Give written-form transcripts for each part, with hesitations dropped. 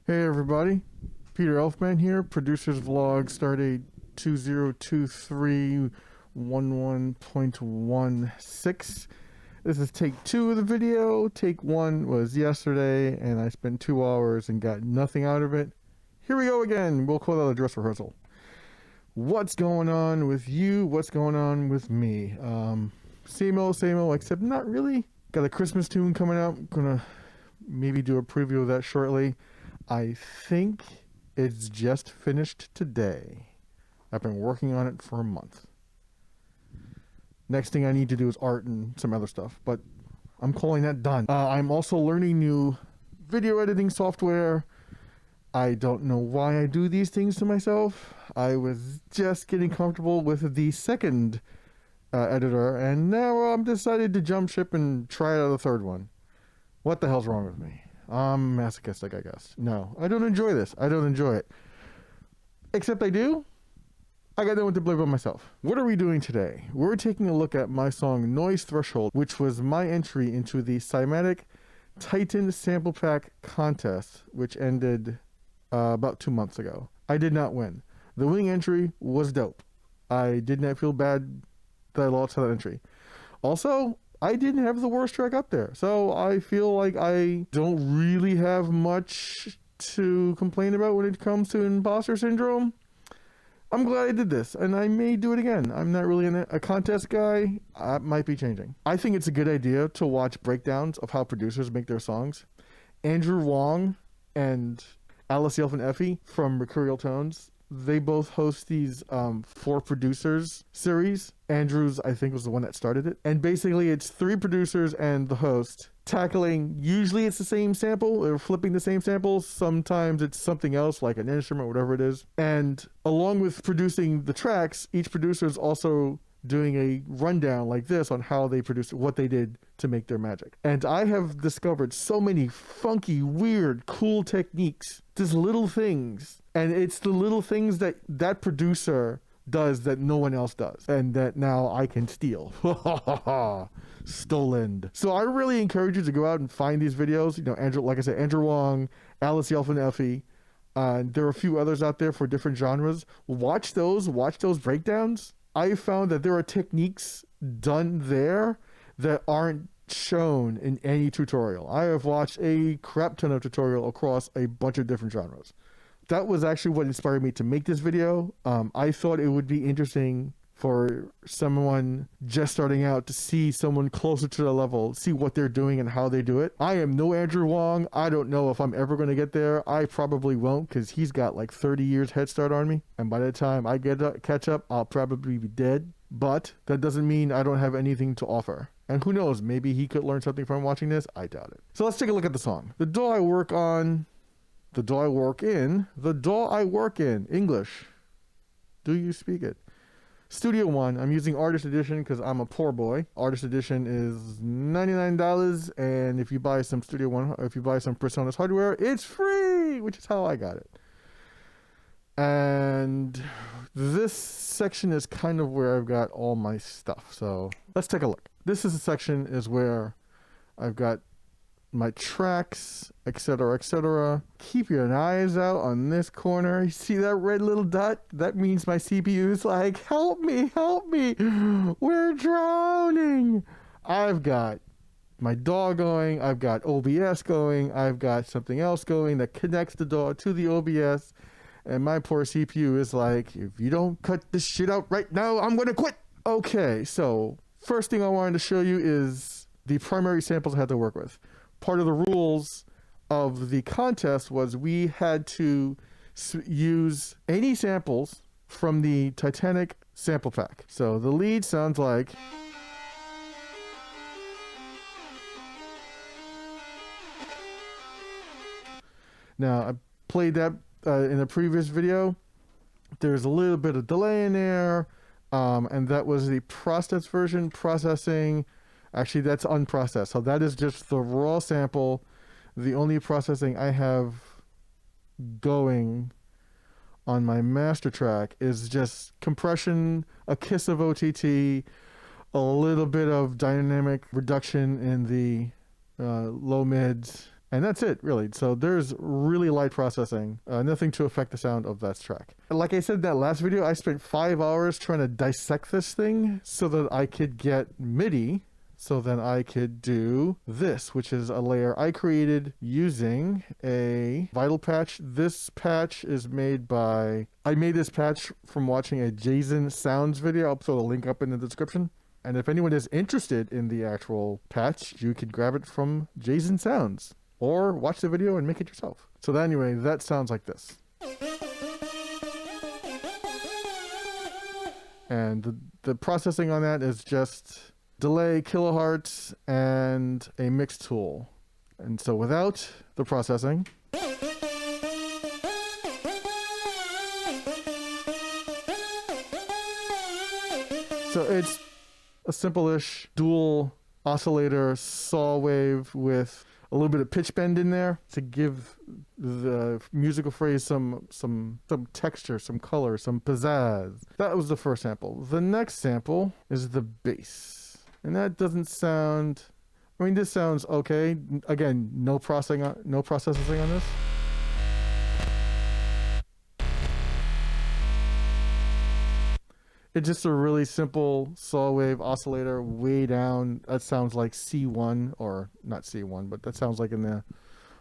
Hey everybody, Peter Elfman here, producer's vlog, stardate 2023-11.16. This is take 2 of the video. Take 1 was yesterday, and I spent 2 hours and got nothing out of it. Here we go again. We'll call that a dress rehearsal. What's going on with you? What's going on with me? Same old, except not really. Got a Christmas tune coming out. I'm gonna maybe do a preview of that shortly. I think it's just finished today. I've been working on it for a month. Next thing I need to do is art and some other stuff, but I'm calling that done. I'm also learning new video editing software. I don't know why I do these things to myself. I was just getting comfortable with the second editor, and now I'm decided to jump ship and try out a third one. What the hell's wrong with me? I'm masochistic, I guess. No, I don't enjoy this. I don't enjoy it. Except I do. I got no one to blame but myself. What are we doing today? We're taking a look at my song Noise Threshold, which was my entry into the Cymatic Titan Sample Pack contest, which ended about 2 months ago. I did not win. The winning entry was dope. I did not feel bad that I lost that entry. Also, I didn't have the worst track up there, so I feel like I don't really have much to complain about when it comes to imposter syndrome. I'm glad I did this, and I may do it again. I'm not really a contest guy. I might be changing. I think it's a good idea to watch breakdowns of how producers make their songs. Andrew Wong and Alice Yelfin Effie from Mercurial Tones, they both host these For Producers series. Andrews, I think, was the one that started it. And basically, it's 3 producers and the host tackling, usually it's the same sample, or flipping the same sample. Sometimes it's something else, like an instrument, whatever it is. And along with producing the tracks, each producer is also doing a rundown like this on how they produced, what they did to make their magic. And I have discovered so many funky, weird, cool techniques, just little things. And it's the little things that that producer does that no one else does, and that now I can steal. Stolen. So I really encourage you to go out and find these videos. You know, Andrew, like I said, Andrew Wong, Alice Yelfin Effie. There are a few others out there for different genres. Watch those breakdowns. I found that there are techniques done there that aren't shown in any tutorial. I have watched a crap ton of tutorial across a bunch of different genres. That was actually what inspired me to make this video. I thought it would be interesting for someone just starting out to see someone closer to the level, see what they're doing and how they do it. I am no Andrew Wong. I don't know if I'm ever going to get there. I probably won't, because he's got like 30 years head start on me. And by the time I catch up, I'll probably be dead. But that doesn't mean I don't have anything to offer. And who knows, maybe he could learn something from watching this. I doubt it. So let's take a look at the song. The DAW I work on, the DAW I work in, English. Do you speak it? Studio One. I'm using Artist Edition because I'm a poor boy. Artist Edition is $99, and if you buy some Studio One, if you buy some PreSonus hardware, it's free, which is how I got it. And this section is kind of where I've got all my stuff. So let's take a look. This is a section is where I've got my tracks, etc., etc. Keep your eyes out on this corner. You see that red little dot? That means my CPU is like, help me, we're drowning. I've got my DAW going, I've got OBS going, I've got something else going that connects the DAW to the OBS, and my poor CPU is like, if you don't cut this shit out right now, I'm gonna quit. Okay, so first thing I wanted to show you is the primary samples I had to work with. Part of the rules of the contest was we had to use any samples from the Titanic sample pack. So the lead sounds like... Now, I played that in a previous video. There's a little bit of delay in there, and that was the processed version, processing. Actually, that's unprocessed. So that is just the raw sample. The only processing I have going on my master track is just compression, a kiss of OTT, a little bit of dynamic reduction in the low mids, and that's it, really. So there's really light processing, nothing to affect the sound of that track. Like I said in that last video, I spent 5 hours trying to dissect this thing so that I could get MIDI, so then I could do this, which is a layer I created using a Vital patch. This patch is made by... I made this patch from watching a Jason Sounds video. I'll throw the link up in the description. And if anyone is interested in the actual patch, you can grab it from Jason Sounds or watch the video and make it yourself. So anyway, that sounds like this. And the processing on that is just delay, kilohertz, and a mix tool. And so without the processing, so it's a simple-ish dual oscillator saw wave with a little bit of pitch bend in there to give the musical phrase some texture, some color, some pizzazz. That was the first sample. The next sample is the bass. And that doesn't sound... I mean, this sounds okay. Again, no processing on this. It's just a really simple saw wave oscillator way down. That sounds like C1, or not C1, but that sounds like in the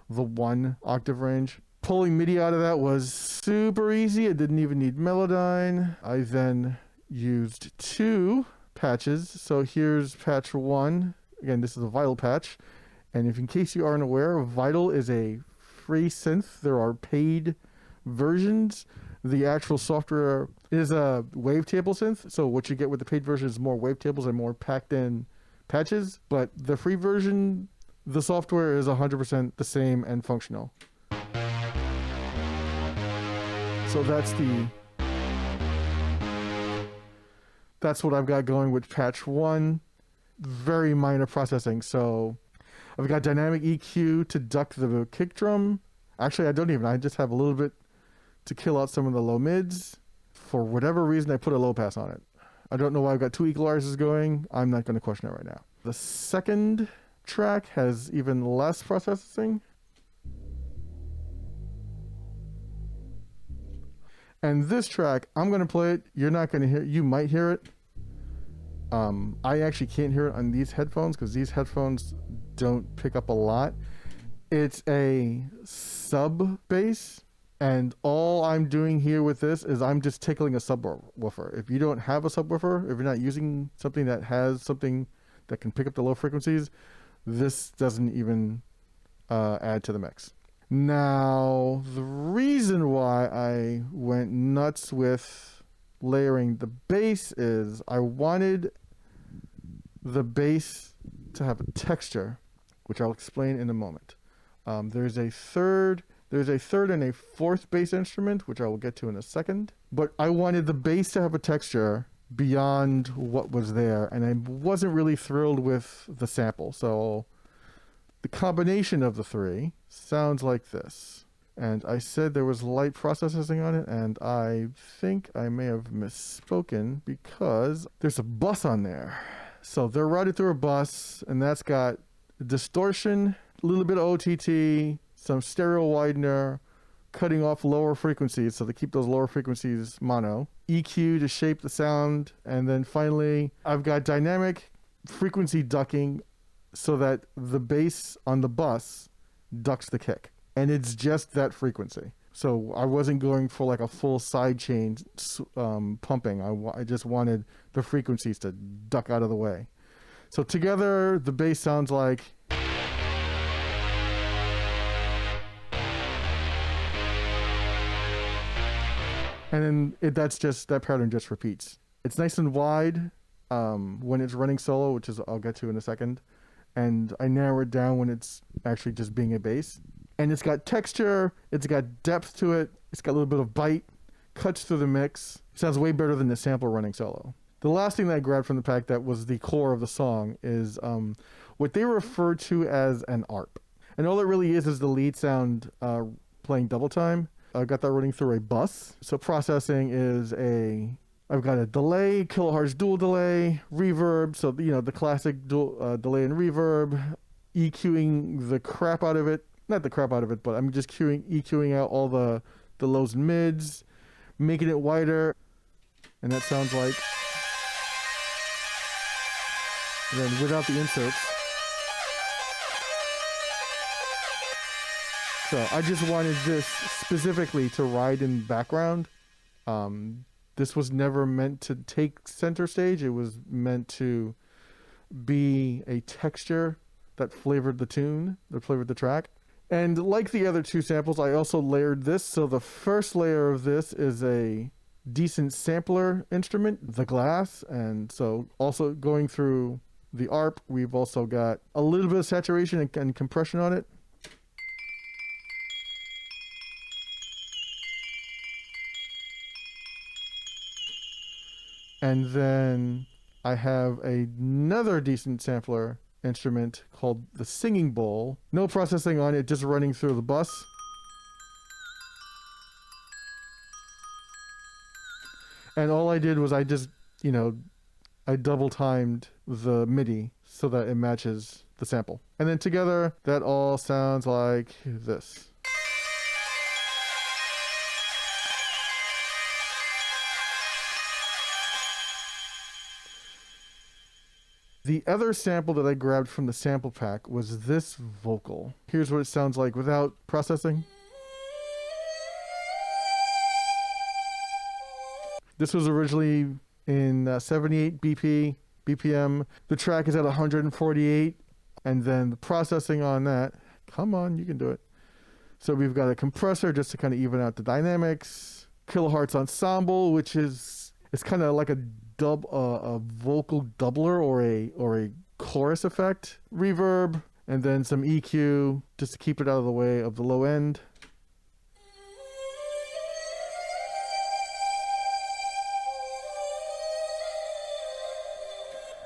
1 octave range. Pulling MIDI out of that was super easy. It didn't even need Melodyne. I then used 2 patches. So here's patch 1. Again, this is a Vital patch. And if in case you aren't aware, Vital is a free synth. There are paid versions. The actual software is a wavetable synth, so what you get with the paid version is more wavetables and more packed in patches, but the free version, the software is 100% the same and functional. So that's what I've got going with patch 1. Very minor processing. So I've got dynamic EQ to duck the kick drum. Actually, I just have a little bit to kill out some of the low mids. For whatever reason, I put a low pass on it. I don't know why I've got 2 equalizers going. I'm not going to question it right now. The second track has even less processing. And this track, I'm going to play it. You're not going to hear it. You might hear it. I actually can't hear it on these headphones because these headphones don't pick up a lot. It's a sub bass. And all I'm doing here with this is I'm just tickling a subwoofer. If you don't have a subwoofer, if you're not using something that has something that can pick up the low frequencies, this doesn't even add to the mix. Now, the reason why I went nuts with layering the bass is I wanted the bass to have a texture, which I'll explain in a moment. There's a third and a fourth bass instrument, which I will get to in a second. But I wanted the bass to have a texture beyond what was there, and I wasn't really thrilled with the sample. So the combination of the 3 sounds like this. And I said there was light processing on it, and I think I may have misspoken because there's a bus on there. So they're routed through a bus, and that's got distortion, a little bit of OTT, some stereo widener, cutting off lower frequencies so they keep those lower frequencies mono, EQ to shape the sound, and then finally I've got dynamic frequency ducking so that the bass on the bus ducks the kick, and it's just that frequency. So I wasn't going for like a full side chain pumping. I just wanted the frequencies to duck out of the way. So together the bass sounds like... And then that pattern just repeats. It's nice and wide when it's running solo, which is I'll get to in a second. And I narrow it down when it's actually just being a bass. And it's got texture, it's got depth to it, it's got a little bit of bite, cuts through the mix. It sounds way better than the sample running solo. The last thing that I grabbed from the pack that was the core of the song is what they refer to as an ARP. And all it really is the lead sound playing double time. I got that running through a bus. So processing is a I've got a delay, kilohertz dual delay, reverb, so the classic dual delay and reverb, EQing the crap out of it. Not the crap out of it, but I'm just EQing out all the lows and mids, making it wider, and that sounds like. And then without the inserts. So I just wanted this specifically to ride in background. This was never meant to take center stage. It was meant to be a texture that flavored the tune, that flavored the track. And like the other two samples, I also layered this. So the first layer of this is a decent sampler instrument, the glass. And so also going through the ARP, we've also got a little bit of saturation and compression on it. And then I have another decent sampler instrument called the singing bowl. No processing on it, just running through the bus. And all I did was I just, I double timed the MIDI so that it matches the sample. And then together, that all sounds like this. The other sample that I grabbed from the sample pack was this vocal. Here's what it sounds like without processing. This was originally in 78 BPM. The track is at 148, and then the processing on that. Come on, you can do it. So we've got a compressor just to kind of even out the dynamics. Kilohertz ensemble, which is it's kind of like a vocal doubler or a chorus effect. Reverb, and then some EQ just to keep it out of the way of the low end.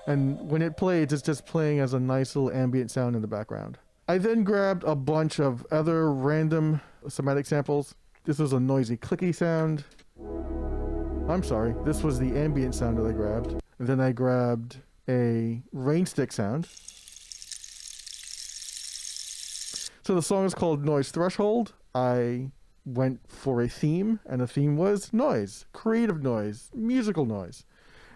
And when it plays, it's just playing as a nice little ambient sound in the background. I then grabbed a bunch of other random somatic samples. This was a noisy clicky sound. I'm sorry, this was the ambient sound that I grabbed. And then I grabbed a rain stick sound. So the song is called Noise Threshold. I went for a theme, and the theme was noise, creative noise, musical noise.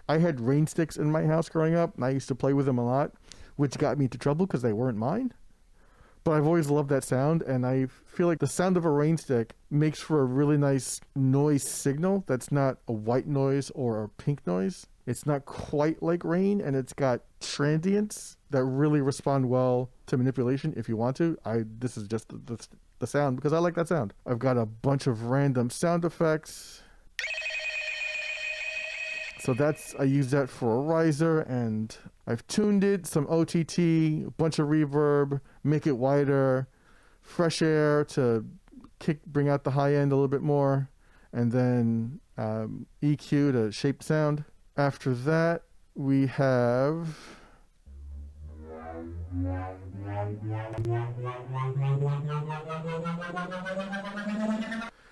I had rain sticks in my house growing up, and I used to play with them a lot, which got me into trouble because they weren't mine. But I've always loved that sound, and I feel like the sound of a rain stick makes for a really nice noise signal that's not a white noise or a pink noise. It's not quite like rain, and it's got transients that really respond well to manipulation if you want to. This is just the sound because I like that sound. I've got a bunch of random sound effects. So I use that for a riser, and I've tuned it, some OTT, a bunch of reverb, make it wider, fresh air to bring out the high end a little bit more, and then EQ to shape sound. After that, we have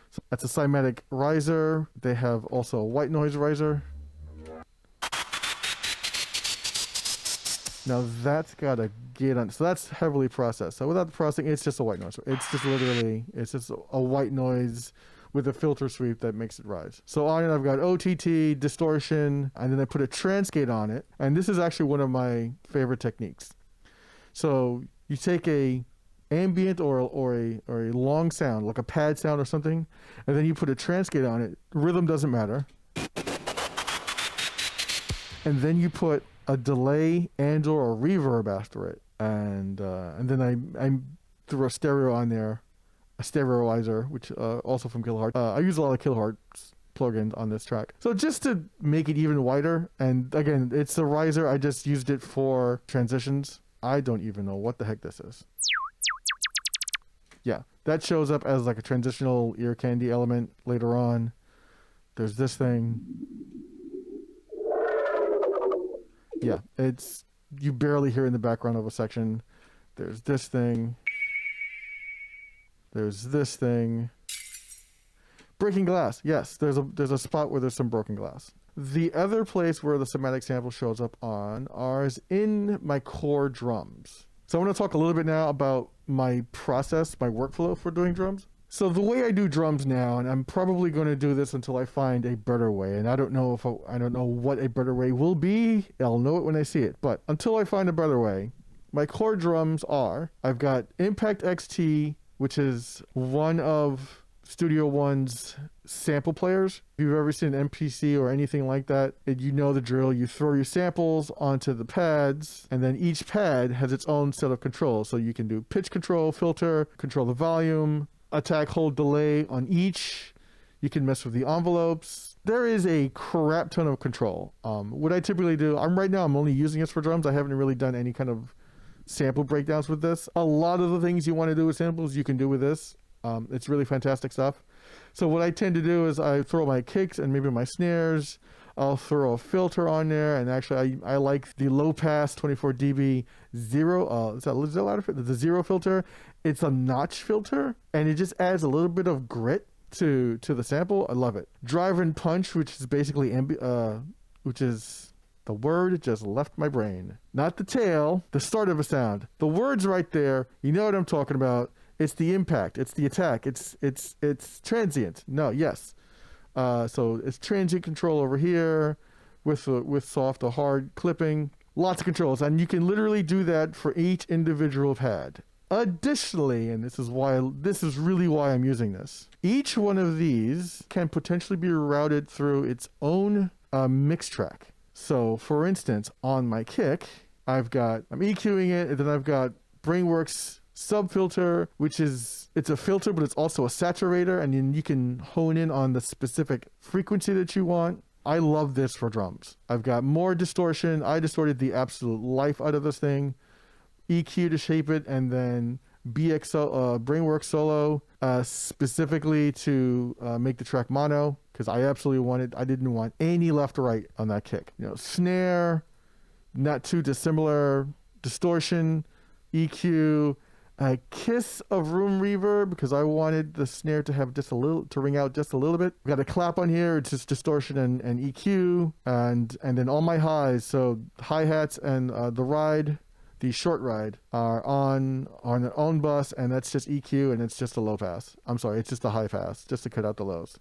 so that's a cymatic riser. They have also a white noise riser. Now that's got to get on. So that's heavily processed. So without the processing, it's just a white noise. It's just a white noise with a filter sweep that makes it rise. So on it, I've got OTT, distortion, and then I put a transgate on it. And this is actually one of my favorite techniques. So you take a ambient or a long sound, like a pad sound or something, and then you put a transgate on it. Rhythm doesn't matter. And then you put a delay and or a reverb after it, and then I threw a stereo on there, a stereoizer, which also from Kilohertz. I use a lot of Kilohertz plugins on this track, so just to make it even wider. And again, it's a riser. I just used it for transitions. I don't even know what the heck this is. Yeah, that shows up as like a transitional ear candy element later on. There's this thing. Yeah, you barely hear in the background of a section. There's this thing. There's this thing. Breaking glass. Yes, there's a spot where there's some broken glass. The other place where the somatic sample shows up on is in my core drums. So I want to talk a little bit now about my process, my workflow for doing drums. So the way I do drums now, and I'm probably going to do this until I find a better way, and I don't know what a better way will be. I'll know it when I see it. But until I find a better way, my core drums are, I've got Impact XT, which is one of Studio One's sample players. If you've ever seen an MPC or anything like that, you know the drill. You throw your samples onto the pads, and then each pad has its own set of controls. So you can do pitch control, filter, control the volume, attack, hold, delay on each. You can mess with the envelopes. There is a crap ton of control. What I typically do, right now I'm only using this for drums. I haven't really done any kind of sample breakdowns with this. A lot of the things you want to do with samples, you can do with this. It's really fantastic stuff. So what I tend to do is I throw my kicks and maybe my snares. I'll throw a filter on there, and actually I like the low pass 24 dB zero. Is that loud? The zero filter. It's a notch filter, and it just adds a little bit of grit to the sample. I love it. Drive and punch, which is basically which is the word just left my brain. Not the tail, the start of a sound. The word's right there. You know what I'm talking about. It's the impact. It's the attack. It's transient. No, yes. So it's transient control over here with soft or hard clipping. Lots of controls, and you can literally do that for each individual pad. Additionally, and this is really why I'm using this, each one of these can potentially be routed through its own mix track. So, for instance, on my kick, I'm EQing it, and then I've got Brainworks subfilter, it's a filter, but it's also a saturator, and then you can hone in on the specific frequency that you want. I love this for drums. I've got more distortion. I distorted the absolute life out of this thing. EQ to shape it, and then Brainworks solo specifically to make the track mono, because I didn't want any left or right on that kick. Snare, not too dissimilar, distortion, EQ, a kiss of room reverb, because I wanted the snare to have to ring out just a little bit. Got a clap on here, it's just distortion and EQ, and then all my highs, so hi-hats and the short ride are on their own bus, and that's just EQ, and it's just a low pass. I'm sorry, it's just a high pass, just to cut out the lows.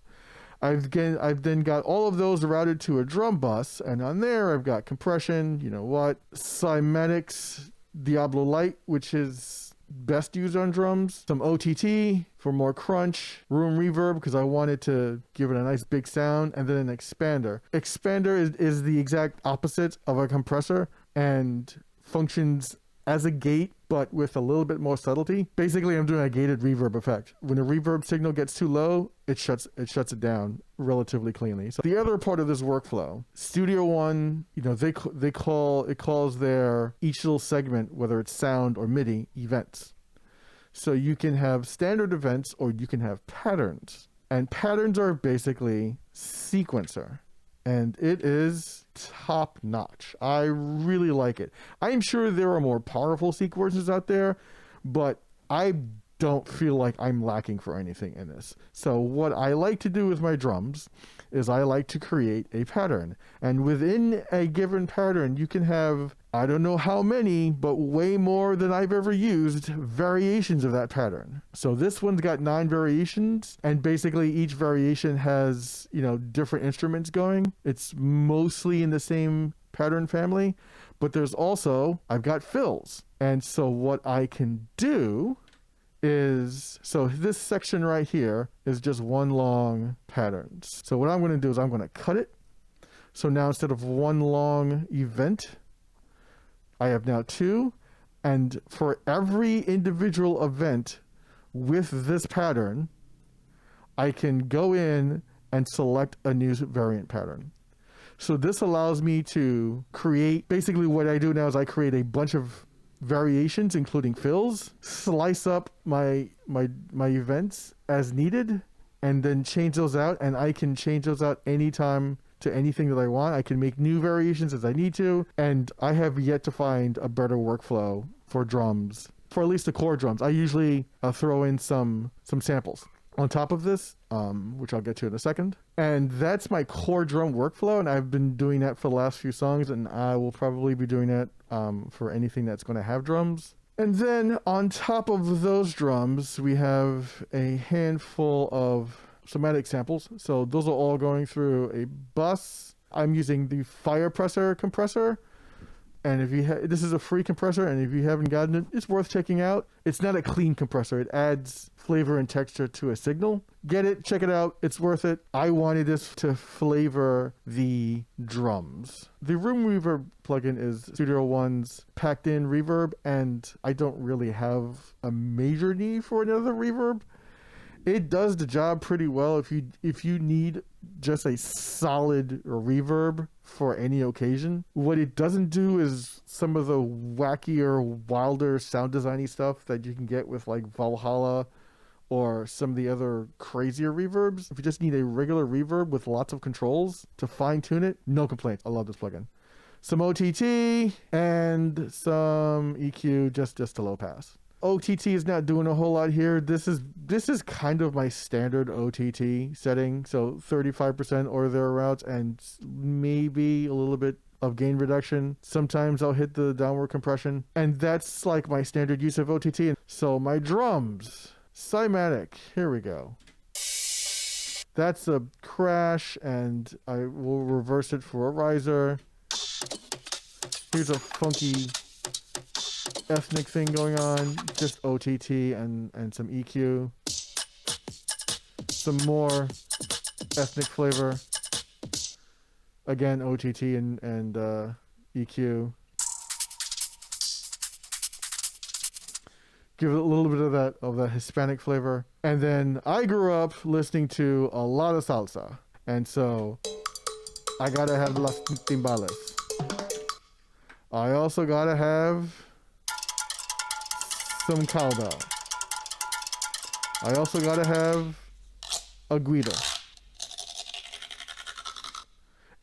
I've then got all of those routed to a drum bus, and on there I've got compression, cymatics, Diablo Light, which is best used on drums, some OTT for more crunch, room reverb because I wanted to give it a nice big sound, and then an expander. Expander is the exact opposite of a compressor and functions as a gate, but with a little bit more subtlety. Basically, I'm doing a gated reverb effect. When the reverb signal gets too low, it shuts it down relatively cleanly. So the other part of this workflow, Studio One, it calls their each little segment, whether it's sound or MIDI, events. So you can have standard events or you can have patterns. And patterns are basically sequencer. And it is top notch. I really like it. I'm sure there are more powerful sequencers out there, but I don't feel like I'm lacking for anything in this. So what I like to do with my drums is I like to create a pattern. And within a given pattern, you can have, I don't know how many, but way more than I've ever used, variations of that pattern. So this one's got 9 variations, and basically each variation has, different instruments going. It's mostly in the same pattern family, but there's also, I've got fills. And so what I can do is, so this section right here is just one long pattern. So what I'm going to do is I'm going to cut it. So now instead of one long event, I have now 2. And for every individual event with this pattern, I can go in and select a new variant pattern. So this allows me to create, basically what I do now is I create a bunch of variations, including fills, slice up my events as needed, and then change those out, and I can change those out anytime to anything that I want. I can make new variations as I need to, and I have yet to find a better workflow for drums, for at least the core drums. I usually throw in some samples. on top of this, which I'll get to in a second. And that's my core drum workflow, and I've been doing that for the last few songs, and I will probably be doing that for anything that's going to have drums. And then on top of those drums, we have a handful of somatic samples. So those are all going through a bus. I'm using the Firepressor compressor. And if you this is a free compressor, and if you haven't gotten it, it's worth checking out. It's not a clean compressor. It adds flavor and texture to a signal. Get it, check it out. It's worth it. I wanted this to flavor the drums. The Room Reverb plugin is Studio One's packed in reverb, and I don't really have a major need for another reverb. It does the job pretty well if you need just a solid reverb for any occasion. What it doesn't do is some of the wackier, wilder sound designy stuff that you can get with like Valhalla or some of the other crazier reverbs. If you just need a regular reverb with lots of controls to fine tune it, no complaints. I love this plugin. Some OTT and some EQ just to low pass. OTT is not doing a whole lot here. This is kind of my standard OTT setting, so 35% or thereabouts, and maybe a little bit of gain reduction. Sometimes I'll hit the downward compression, and that's like my standard use of OTT. So my drums, Cymatic, here we go. That's a crash, and I will reverse it for a riser. Here's a funky ethnic thing going on, just OTT and some EQ. Some more ethnic flavor. Again, OTT and EQ. Give it a little bit of that Hispanic flavor. And then I grew up listening to a lot of salsa, and so I gotta have las timbales. I also gotta have some cowbell. I also gotta have a guido.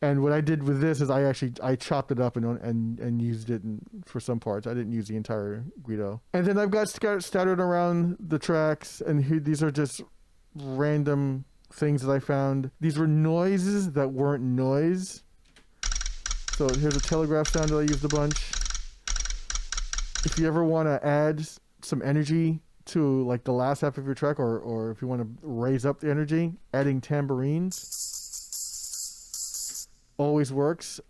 And what I did with this is I chopped it up and used it for some parts. I didn't use the entire guido. And then I've got scattered around the tracks, and here, these are just random things that I found. These were noises that weren't noise. So here's a telegraph sound that I used a bunch. If you ever want to add some energy to like the last half of your track, or if you want to raise up the energy, adding tambourines always works.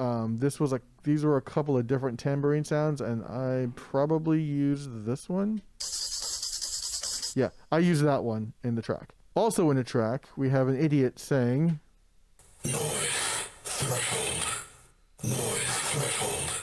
These were a couple of different tambourine sounds, and I probably used this one. Yeah, I used that one in the track. Also in the track, we have an idiot saying noise threshold. Noise threshold.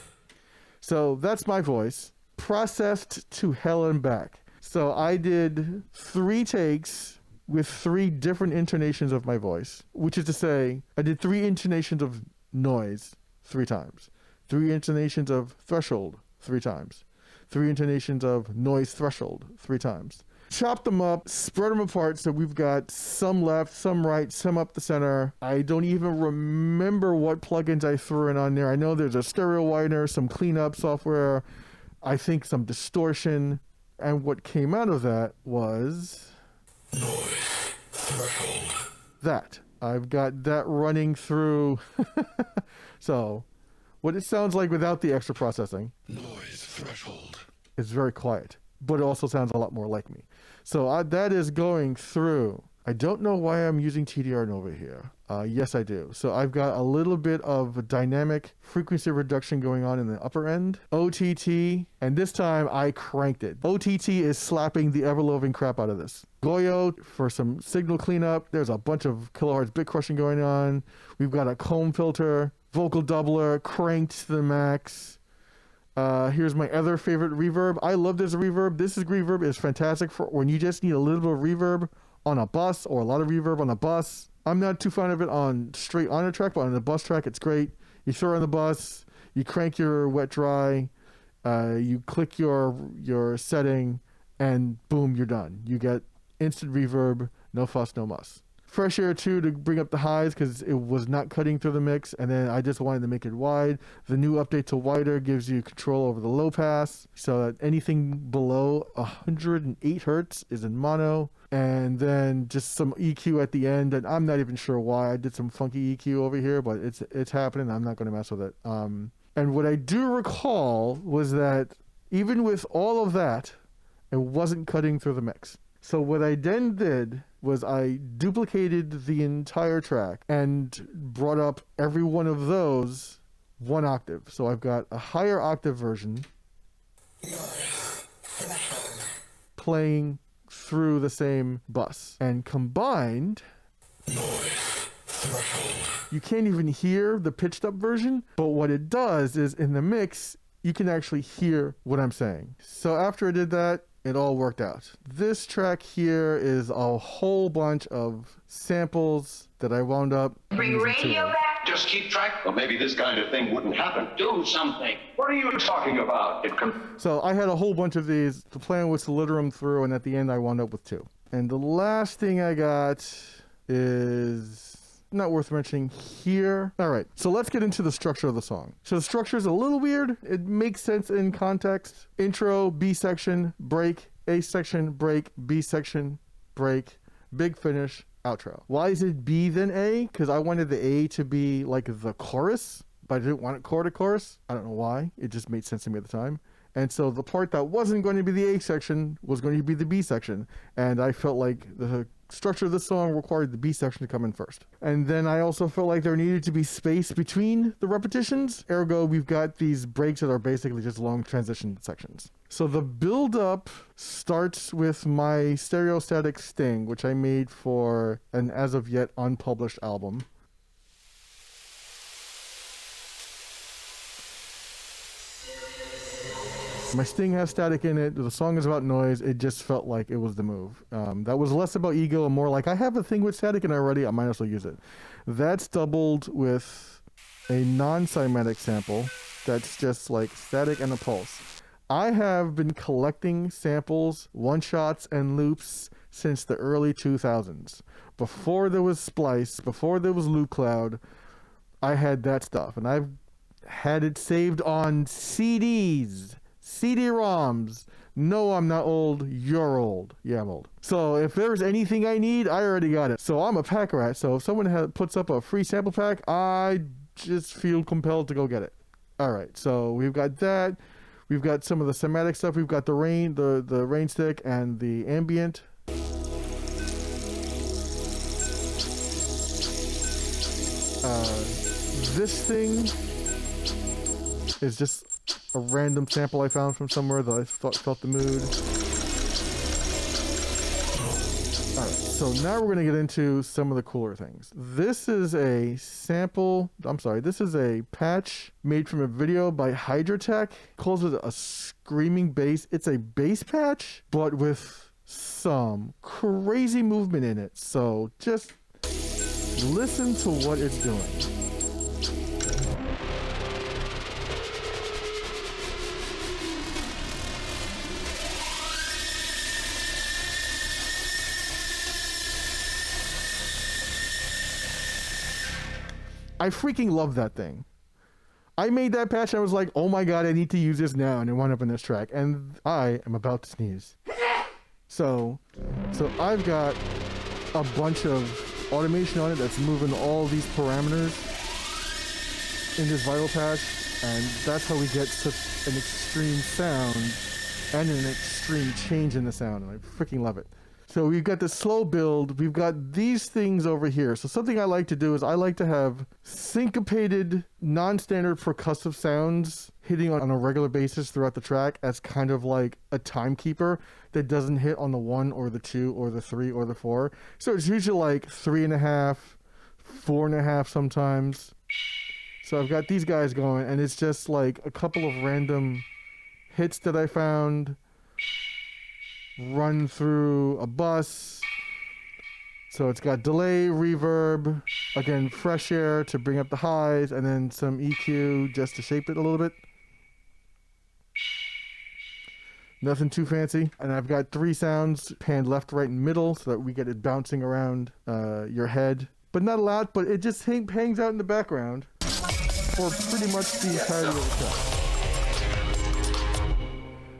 So that's my voice, processed to hell and back. So I did 3 takes with 3 different intonations of my voice, which is to say, I did 3 intonations of noise 3 times, 3 intonations of threshold 3 times, 3 intonations of noise threshold 3 times. Chop them up, spread them apart, so we've got some left, some right, some up the center. I don't even remember what plugins I threw in on there. I know there's a stereo widener, some cleanup software, I think some distortion, and what came out of that was noise threshold. That. I've got that running through. So, what it sounds like without the extra processing. Noise threshold. It's very quiet, but it also sounds a lot more like me. So that is going through. I don't know why I'm using TDR Nova here. Yes, I do. So I've got a little bit of dynamic frequency reduction going on in the upper end. OTT, and this time I cranked it. OTT is slapping the ever-loving crap out of this. Goyo for some signal cleanup. There's a bunch of kilohertz bit crushing going on. We've got a comb filter, vocal doubler, cranked to the max. Here's my other favorite reverb. I love this reverb. This reverb is fantastic for when you just need a little bit of reverb on a bus, or a lot of reverb on a bus. I'm not too fond of it on straight on a track, but on the bus track, it's great. You throw it on the bus, you crank your wet dry, you click your setting, and boom, you're done. You get instant reverb, no fuss, no muss. Fresh Air 2 to bring up the highs because it was not cutting through the mix, and then I just wanted to make it wide. The new update to wider gives you control over the low pass, so that anything below 108 hertz is in mono. and then just some EQ at the end, and I'm not even sure why I did some funky EQ over here, but it's happening. I'm not going to mess with it. And what I do recall was that even with all of that, it wasn't cutting through the mix. So what I then did was I duplicated the entire track and brought up every one of those 1 octave. So I've got a higher octave version playing through the same bus. And combined, you can't even hear the pitched up version, but what it does is in the mix, you can actually hear what I'm saying. So after I did that, it all worked out. This track here is a whole bunch of samples that I wound up Bring radio back? Just keep track. Well, maybe this kind of thing wouldn't happen. Do something. What are you talking about? So I had a whole bunch of these. The plan was to litter them through, and at the end I wound up with 2. And the last thing I got is not worth mentioning here. All right, so let's get into the structure of the song. So the structure is a little weird. It makes sense in context. Intro, B section, break, A section, break, B section, break, big finish, outro. Why is it B then A? Because I wanted the A to be like the chorus, but I didn't want it chord to chorus. I don't know why. It just made sense to me at the time. And so the part that wasn't going to be the A section was going to be the B section. And I felt like the structure of the song required the B section to come in first. And then I also felt like there needed to be space between the repetitions. Ergo, we've got these breaks that are basically just long transition sections. So the build-up starts with my stereostatic sting, which I made for an as of yet unpublished album. My sting has static in it. The song is about noise. It just felt like it was the move. That was less about ego and more like, I have a thing with static and already, I might as well use it. That's doubled with a non-cymatic sample that's just like static and a pulse. I have been collecting samples, one-shots, and loops since the early 2000s. Before there was Splice, before there was Loop Cloud, I had that stuff. And I've had it saved on CDs. CD-ROMs. No, I'm not old. You're old. Yeah, I'm old. So if there's anything I need, I already got it. So I'm a pack rat. So if someone puts up a free sample pack, I just feel compelled to go get it. All right. So we've got that. We've got some of the cymatic stuff. We've got the rain, the rain stick, and the ambient. This thing is just a random sample I found from somewhere that I felt the mood. Alright, so now we're going to get into some of the cooler things. This is a this is a patch made from a video by Hydratech. Calls it a screaming bass. It's a bass patch, but with some crazy movement in it. So just listen to what it's doing. I freaking love that thing. I made that patch and I was like, oh my god, I need to use this now, and it wound up in this track. And I am about to sneeze. So I've got a bunch of automation on it that's moving all these parameters in this vital patch, and that's how we get such an extreme sound and an extreme change in the sound, and I freaking love it. So we've got the slow build, we've got these things over here. So something I like to do is I like to have syncopated, non-standard percussive sounds hitting on a regular basis throughout the track as kind of like a timekeeper that doesn't hit on the 1 or the 2 or the 3 or the 4. So it's usually like 3.5, 4.5 sometimes. So I've got these guys going, and it's just like a couple of random hits that I found run through a bus. So it's got delay, reverb, again fresh air to bring up the highs, and then some EQ just to shape it a little bit. Nothing too fancy. And I've got 3 sounds panned left, right, and middle so that we get it bouncing around your head, but not a lot, but it just hangs out in the background for pretty much the entirety of the track.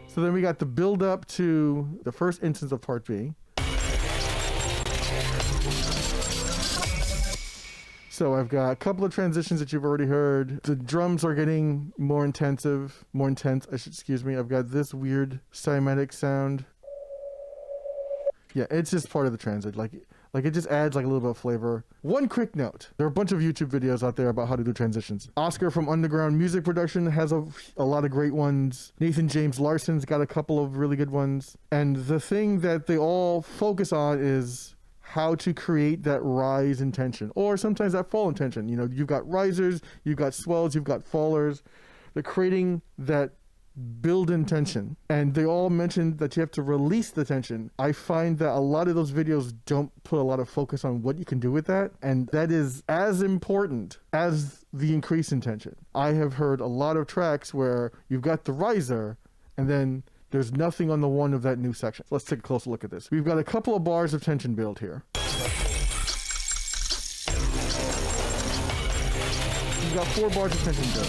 So then we got the build up to the first instance of part B. So I've got a couple of transitions that you've already heard. The drums are getting more intense, excuse me. I've got this weird cymatic sound. Yeah, it's just part of the transit. Like it just adds like a little bit of flavor. One quick note. There are a bunch of YouTube videos out there about how to do transitions. Oscar from Underground Music Production has a lot of great ones. Nathan James Larson's got a couple of really good ones. And the thing that they all focus on is how to create that rise in tension, or sometimes that fall in tension. You know, you've got risers, you've got swells, you've got fallers. They're creating that build in tension, and they all mentioned that you have to release the tension. I find that a lot of those videos don't put a lot of focus on what you can do with that, and that is as important as the increase in tension. I have heard a lot of tracks where you've got the riser and then there's nothing on the one of that new section. Let's take a closer look at this. We've got a couple of bars of tension build here. We've got 4 bars of tension build.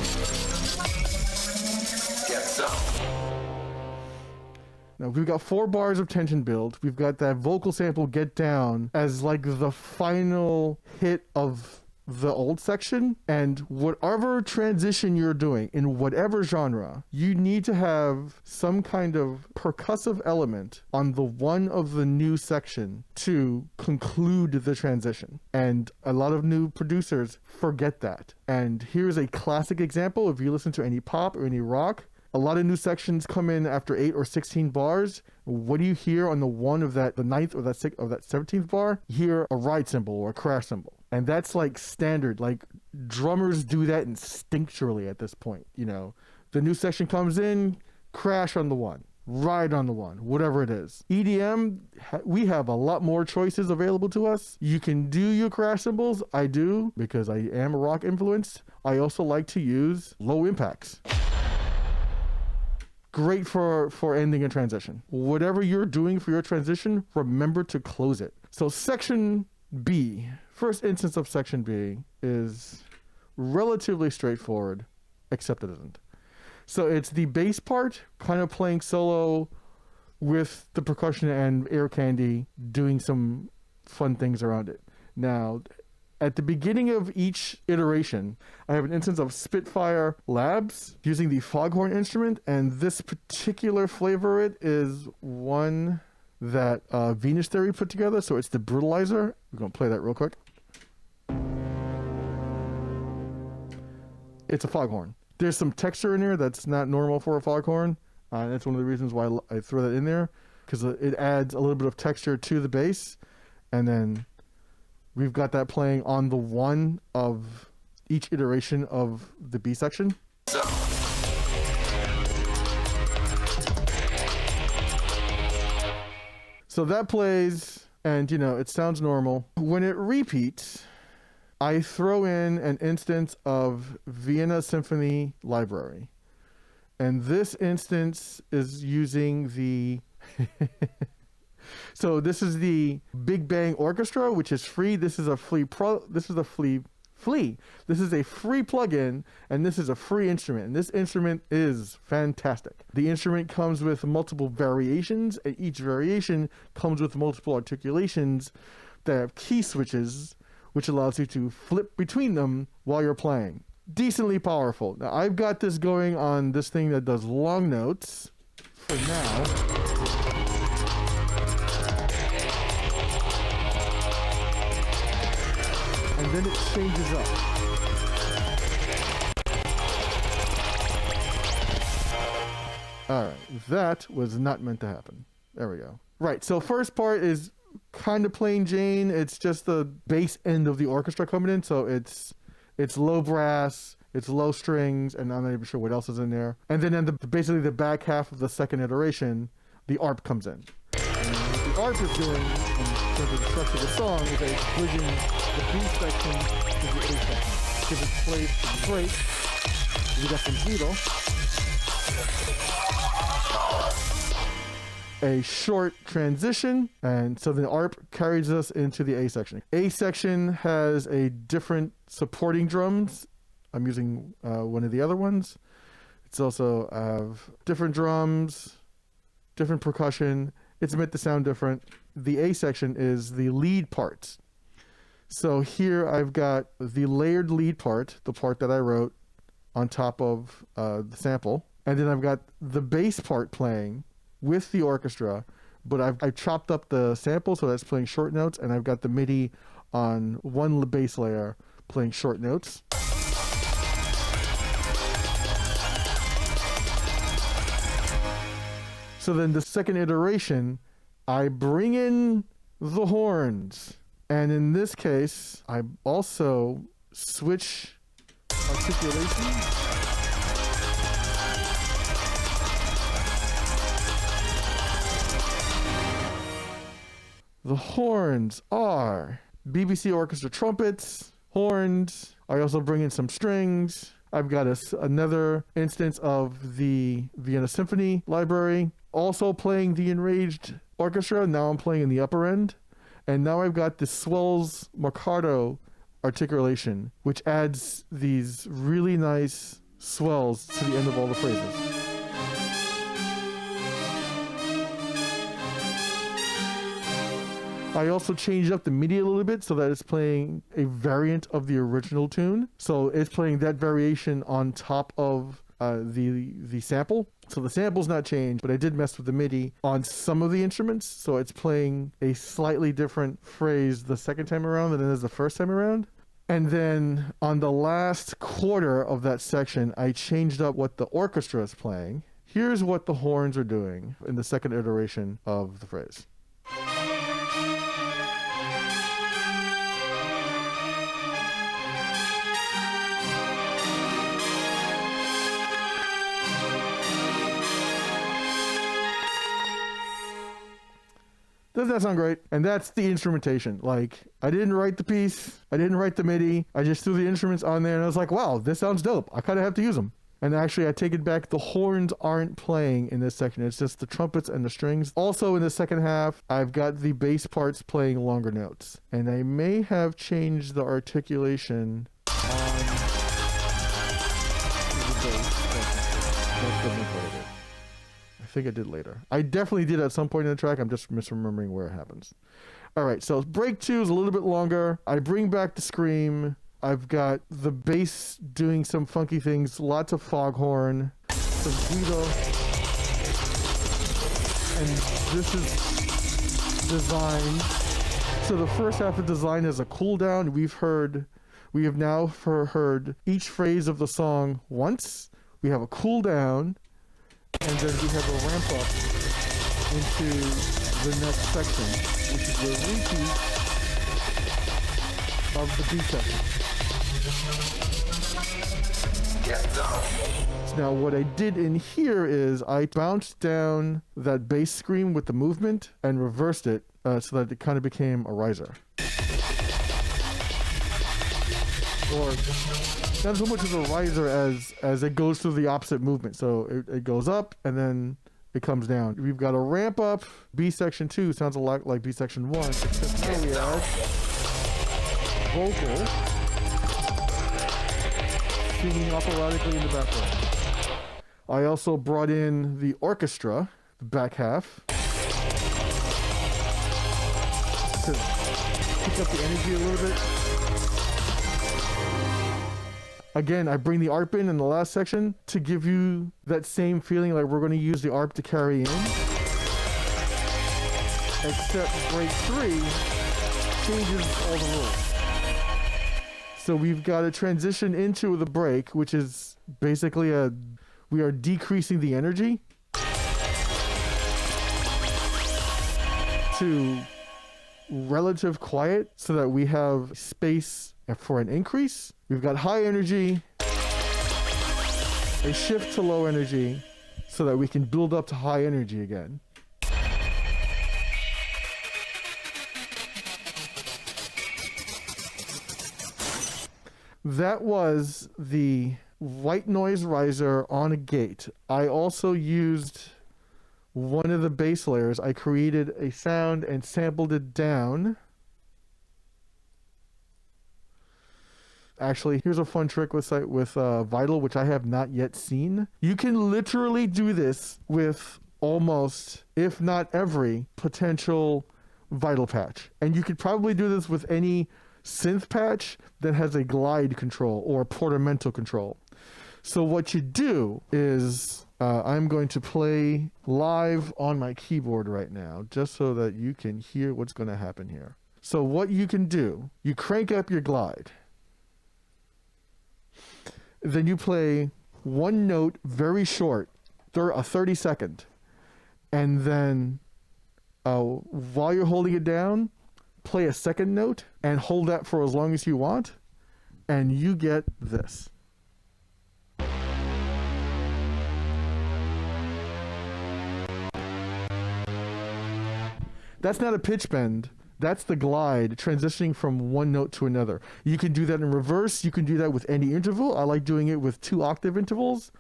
Now we've got 4 bars of tension build. We've got that vocal sample Get Down as like the final hit of the old section. And whatever transition you're doing in whatever genre, you need to have some kind of percussive element on the one of the new section to conclude the transition. And a lot of new producers forget that. And here's a classic example. If you listen to any pop or any rock, a lot of new sections come in after 8 or 16 bars. What do you hear on the one of that, the 9th or that 6th or that 17th bar? You hear a ride cymbal or a crash cymbal. And that's like standard. Like drummers do that instinctually at this point. You know, the new section comes in, crash on the one, ride on the one, whatever it is. EDM, we have a lot more choices available to us. You can do your crash cymbals. I do, because I am rock influenced. I also like to use low impacts. Great for ending a transition. Whatever you're doing for your transition, remember to close it. So section B, first instance of section B, is relatively straightforward, except it isn't. So it's the bass part kind of playing solo with the percussion and air candy doing some fun things around it. Now, at the beginning of each iteration, I have an instance of Spitfire Labs using the foghorn instrument, and this particular flavor it is one that Venus Theory put together, so it's the Brutalizer. We're going to play that real quick. It's a foghorn. There's some texture in there that's not normal for a foghorn, and that's one of the reasons why I throw that in there, because it adds a little bit of texture to the bass, and then we've got that playing on the one of each iteration of the B section. So that plays, and you know, it sounds normal. When it repeats, I throw in an instance of Vienna Symphony Library. And this instance is using the so this is the Big Bang Orchestra, which is free. This is a free plugin, and this is a free instrument. And this instrument is fantastic. The instrument comes with multiple variations, and each variation comes with multiple articulations that have key switches, which allows you to flip between them while you're playing. Decently powerful. Now, I've got this going on this thing that does long notes for now. And then it changes up. Alright, that was not meant to happen. There we go. Right, so first part is kind of plain Jane. It's just the bass end of the orchestra coming in, so it's low brass, it's low strings, and I'm not even sure what else is in there. And then basically the back half of the second iteration, the ARP comes in. And what the ARP is doing in terms of the structure of the song is a bridging the B section to the A section. Give it place to the break. We got some zero. A short transition, and so the ARP carries us into the A section. A section has a different supporting drums. I'm using one of the other ones. It's also have different drums, different percussion. It's meant to sound different. The A section is the lead parts. So here I've got the layered lead part, the part that I wrote, on top of the sample. And then I've got the bass part playing with the orchestra, but I've chopped up the sample so that's playing short notes, and I've got the MIDI on one bass layer playing short notes. So then the second iteration, I bring in the horns. And in this case, I also switch articulation. The horns are BBC Orchestra trumpets, horns. I also bring in some strings. I've got another instance of the Vienna Symphony Library. Also playing the Enraged Orchestra. Now I'm playing in the upper end. And now I've got the swells Marcato articulation, which adds these really nice swells to the end of all the phrases. I also changed up the MIDI a little bit so that it's playing a variant of the original tune. So it's playing that variation on top of the sample. So the sample's not changed, but I did mess with the MIDI on some of the instruments. So it's playing a slightly different phrase the second time around than it is the first time around. And then on the last quarter of that section, I changed up what the orchestra is playing. Here's what the horns are doing in the second iteration of the phrase. Doesn't that sound great? And that's the instrumentation. Like, I didn't write the piece. I didn't write the MIDI. I just threw the instruments on there and I was like, wow, this sounds dope. I kind of have to use them. And actually, I take it back. The horns aren't playing in this section. It's just the trumpets and the strings. Also, in the second half, I've got the bass parts playing longer notes. And I may have changed the articulation on the bass. I think I did later. I definitely did at some point in the track. I'm just misremembering where it happens. All right, so break 2 is a little bit longer. I bring back the scream. I've got the bass doing some funky things, lots of foghorn, some guido. And this is design. So the first half of design is a cool down. We have now heard each phrase of the song once. We have a cool down. And then we have a ramp up into the next section, which is a repeat of the B section. So now what I did in here is I bounced down that bass scream with the movement and reversed it so that it kind of became a riser. Or not so much as a riser as it goes through the opposite movement. So it goes up and then it comes down. We've got a ramp up. B section 2 sounds a lot like B section 1, except now we add vocal singing operatically in the background. I also brought in the orchestra, the back half, to pick up the energy a little bit. Again, I bring the ARP in the last section to give you that same feeling like we're going to use the ARP to carry in. Except break 3 changes all the rules. So we've got a transition into the break, which is basically we are decreasing the energy to relative quiet so that we have space for an increase. We've got high energy, a shift to low energy so that we can build up to high energy again. That was the white noise riser on a gate. I also used one of the bass layers. I created a sound and sampled it down. Actually, here's a fun trick with Vital, which I have not yet seen. You can literally do this with almost, if not every, potential Vital patch. And you could probably do this with any synth patch that has a glide control or a portamento control. So what you do is, I'm going to play live on my keyboard right now, just so that you can hear what's going to happen here. So what you can do, you crank up your glide. Then you play one note very short, a 30-second. And then while you're holding it down, play a second note and hold that for as long as you want. And you get this. That's not a pitch bend. That's the glide transitioning from one note to another. You can do that in reverse. You can do that with any interval. I like doing it with 2 octave intervals.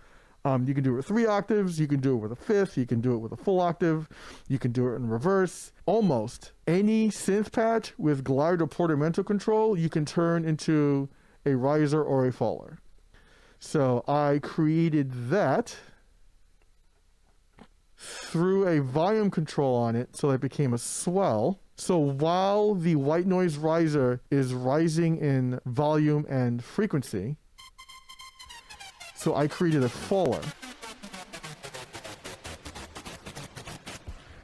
You can do it with 3 octaves. You can do it with a fifth. You can do it with a full octave. You can do it in reverse. Almost any synth patch with glide or portamento control, you can turn into a riser or a faller. So I created that threw a volume control on it so that it became a swell. So while the white noise riser is rising in volume and frequency, so I created a faller.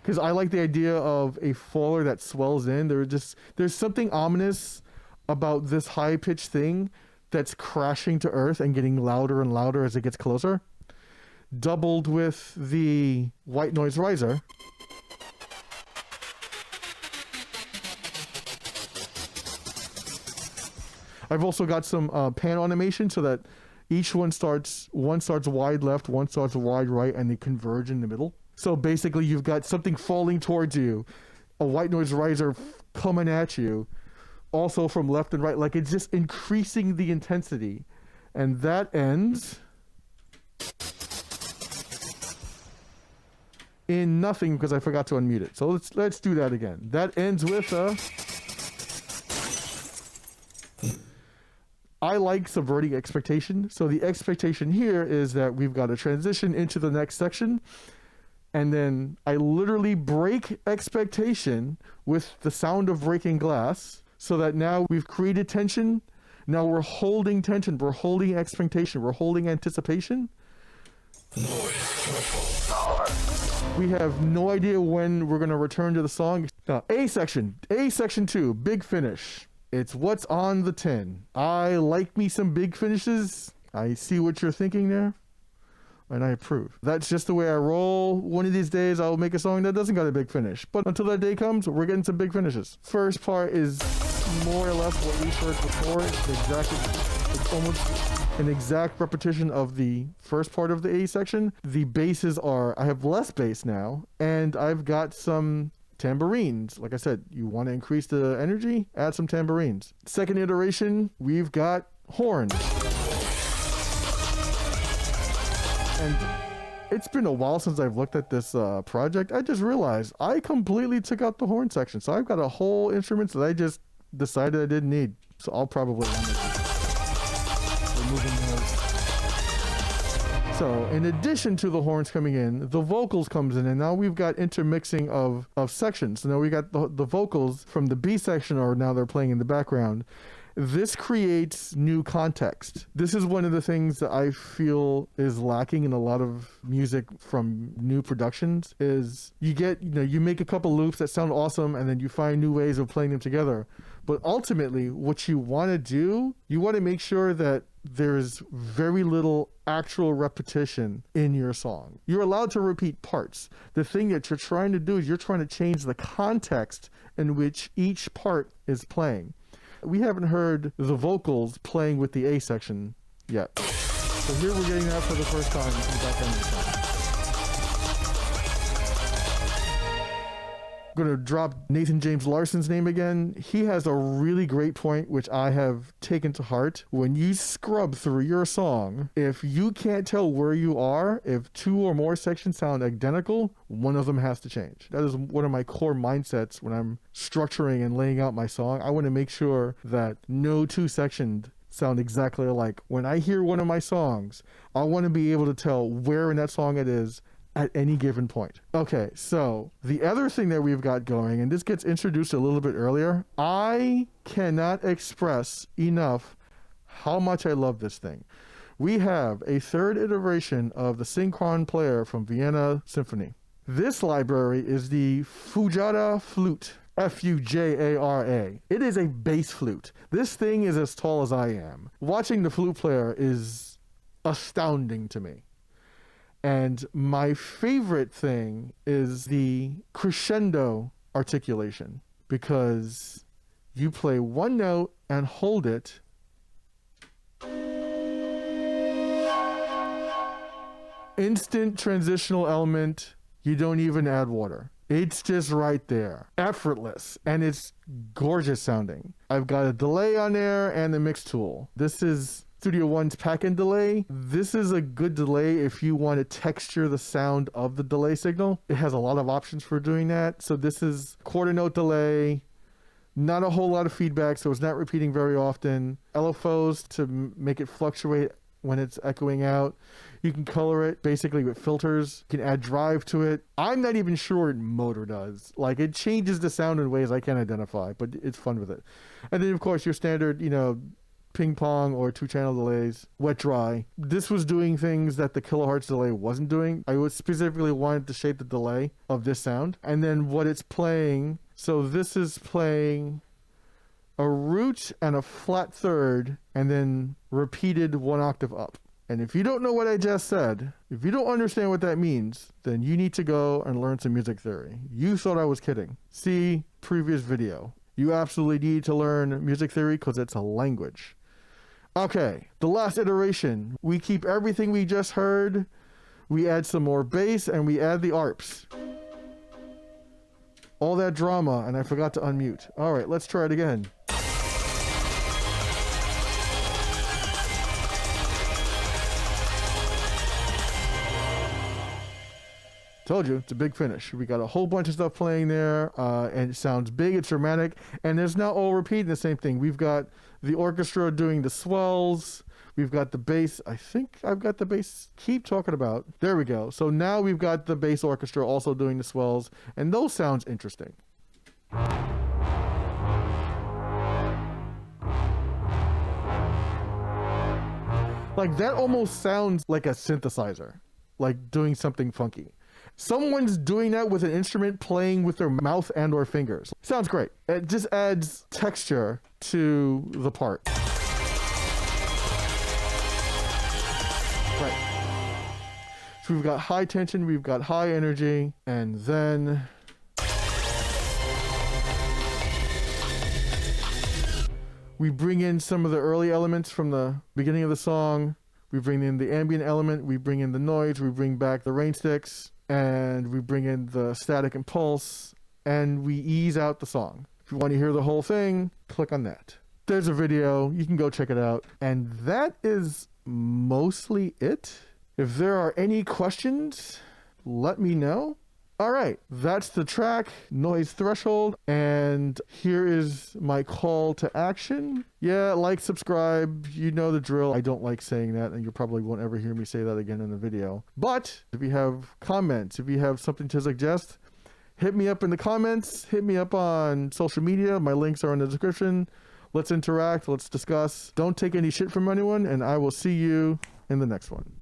Because I like the idea of a faller that swells in. There's something ominous about this high-pitched thing that's crashing to earth and getting louder and louder as it gets closer. Doubled with the white noise riser. I've also got some pan animation so that each one starts wide left, one starts wide right, and they converge in the middle. So basically you've got something falling towards you, a white noise riser coming at you, also from left and right. Like, it's just increasing the intensity. And that ends in nothing because I forgot to unmute it. So let's do that again. That ends with I like subverting expectation. So the expectation here is that we've got a transition into the next section, and then I literally break expectation with the sound of breaking glass, so that now we've created tension. Now we're holding tension, we're holding expectation, we're holding anticipation. We have no idea when we're going to return to the song. A section 2, big finish. It's what's on the tin. I like me some big finishes. I see what you're thinking there, and I approve. That's just the way I roll. One of these days I'll make a song that doesn't got a big finish, but until that day comes, we're getting some big finishes. First part is more or less what we've heard before. It's almost an exact repetition of the first part of the A section. The basses are, I have less bass now, and I've got some tambourines. Like I said, you want to increase the energy, add some tambourines. Second iteration, we've got horns. And it's been a while since I've looked at this project. I just realized I completely took out the horn section. So I've got a whole instrument that I just decided I didn't need. So I'll probably end up removing those. So in addition to the horns coming in, the vocals comes in, and now we've got intermixing of sections. So now we got the vocals from the B section, or now they're playing in the background. This creates new context. This is one of the things that I feel is lacking in a lot of music from new productions, is you make a couple loops that sound awesome, and then you find new ways of playing them together. But ultimately, what you want to do, you want to make sure that there's very little actual repetition in your song. You're allowed to repeat parts. The thing that you're trying to do is you're trying to change the context in which each part is playing. We haven't heard the vocals playing with the A section yet. So here we're getting that for the first time in the back end of the song. I'm going to drop Nathan James Larson's name again. He has a really great point, which I have taken to heart. When you scrub through your song, if you can't tell where you are, if 2 or more sections sound identical, one of them has to change. That is one of my core mindsets when I'm structuring and laying out my song. I want to make sure that no 2 sections sound exactly alike. When I hear one of my songs, I want to be able to tell where in that song it is at any given point. Okay, so the other thing that we've got going, and this gets introduced a little bit earlier, I cannot express enough how much I love this thing. We have a third iteration of the Synchron player from Vienna Symphony. This library is the Fujara flute. Fujara. It is a bass flute. This thing is as tall as I am. Watching the flute player is astounding to me. And my favorite thing is the crescendo articulation, because you play one note and hold it, instant transitional element. You don't even add water. It's just right there. Effortless. And it's gorgeous sounding. I've got a delay on there and the mix tool. This is Studio One's pack-in delay. This is a good delay if you want to texture the sound of the delay signal. It has a lot of options for doing that. So this is quarter note delay, not a whole lot of feedback, so it's not repeating very often. LFOs to make it fluctuate when it's echoing out. You can color it basically with filters. You can add drive to it. I'm not even sure what motor does. Like, it changes the sound in ways I can't identify, but it's fun with it. And then of course your standard, ping pong or 2-channel delays, wet dry. This was doing things that the kilohertz delay wasn't doing. I specifically wanted to shape the delay of this sound. And then what it's playing, so this is playing a root and a flat third, and then repeated 1 octave up. And if you don't know what I just said, if you don't understand what that means, then you need to go and learn some music theory. You thought I was kidding. See previous video. You absolutely need to learn music theory because it's a language. Okay, the last iteration. We keep everything we just heard. We add some more bass and we add the arps. All that drama, and I forgot to unmute. All right, let's try it again. Told you, it's a big finish. We got a whole bunch of stuff playing there, and it sounds big, it's dramatic, and there's not all repeating the same thing. We've got the orchestra doing the swells. We've got the bass. I think I've got the bass. Keep talking about. There we go. So now we've got the bass orchestra also doing the swells, and those sounds interesting. Like, that almost sounds like a synthesizer, like doing something funky. Someone's doing that with an instrument playing with their mouth and or fingers. Sounds great. It just adds texture to the part. Right. So we've got high tension, we've got high energy, and then we bring in some of the early elements from the beginning of the song. We bring in the ambient element, we bring in the noise, we bring back the rain sticks, and we bring in the static and pulse, and we ease out the song. If you want to hear the whole thing, click on that. There's a video, you can go check it out. And that is mostly it. If there are any questions, let me know. All right, that's the track, Noise Threshold, and here is my call to action. Yeah, like, subscribe, you know the drill. I don't like saying that, and you probably won't ever hear me say that again in the video. But if you have comments, if you have something to suggest, hit me up in the comments, hit me up on social media. My links are in the description. Let's interact, let's discuss. Don't take any shit from anyone, and I will see you in the next one.